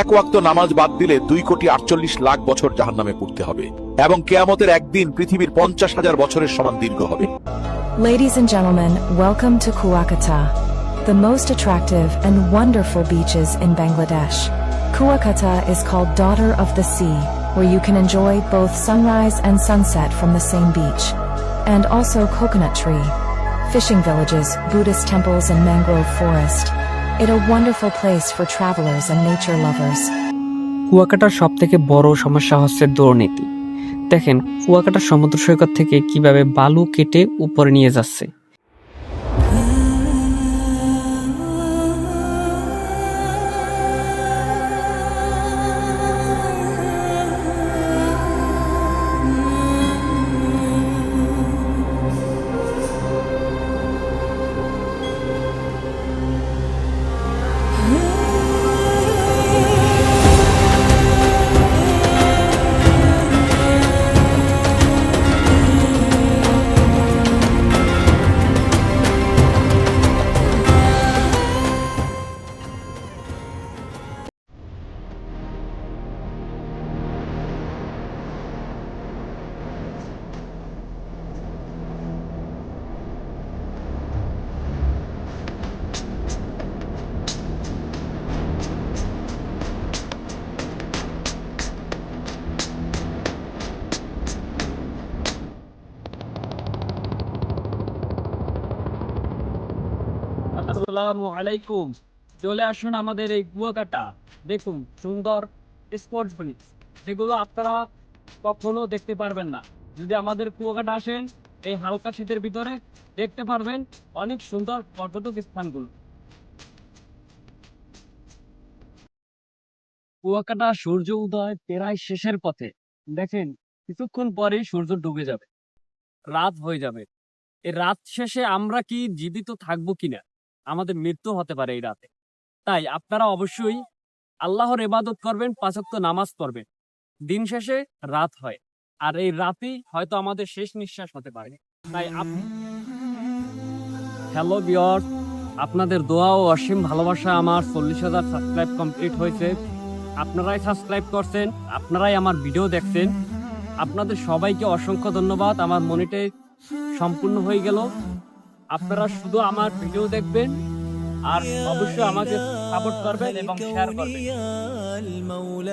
এক ওয়াক্ত নামাজ বাদ দিলে 2,48,00,000 বছর জাহান্নামে পড়তে হবে এবং কিয়ামতের একদিন পৃথিবীর 50,000 বছরের সমান দীর্ঘ হবে। Ladies and gentlemen, welcome to Kuakata, the most attractive and wonderful beaches in Bangladesh. Kuakata is called Daughter of the Sea, where you can enjoy both sunrise and sunset from the same beach, and also coconut tree, fishing villages, Buddhist temples and mangrove forest. It's a wonderful place for travelers and nature lovers. কুয়াকাটার সবথেকে বড় সমস্যা হচ্ছে দুর্নীতি। দেখেন কুয়াকাটা সমুদ্র সৈকত থেকে কিভাবে বালু কেটে উপরে নিয়ে যাচ্ছে। আসসালামু আলাইকুম। চলে আসুন আমাদের এই কুয়াকাটা। দেখুন সুন্দর স্পোর্টস ব্রিজ, যেগুলো আপনারা কখনো দেখতে পারবেন না। যদি আমাদের কুয়াকাটা আসেন, এই হালকা শীতের ভিতরে দেখতে পারবেন অনেক সুন্দর পর্যটক স্থানগুলো। কুয়াকাটা সূর্য উদয় প্রায় শেষের পথে। দেখেন কিছুক্ষণ পরেই সূর্য ডুবে যাবে, রাত হয়ে যাবে। এই রাত শেষে আমরা কি জীবিত থাকবো কিনা, আমাদের মৃত্যু হতে পারে এই রাতে। তাই আপনারা অবশ্যই আল্লাহর ইবাদত করবেন, 5 ওয়াক্ত নামাজ পড়বেন। দিন শেষে রাত হয়, আর এই রাতেই হয়তো আমাদের শেষ নিঃশ্বাস হতে পারে। তাই হ্যালো ভিউয়ার্স, আপনাদের দোয়া ও অসীম ভালোবাসা আমার 40,000 সাবস্ক্রাইব কমপ্লিট হয়েছে। আপনারাই সাবস্ক্রাইব করছেন, আপনারাই আমার ভিডিও দেখছেন। আপনাদের সবাইকে অসংখ্য ধন্যবাদ। আমার মনিটাইজ সম্পূর্ণ হয়ে গেল। আপনারা শুধু আমার ভিডিও দেখবেন আর অবশ্যই আমাকে সাপোর্ট করবেন এবং শেয়ার করবেন।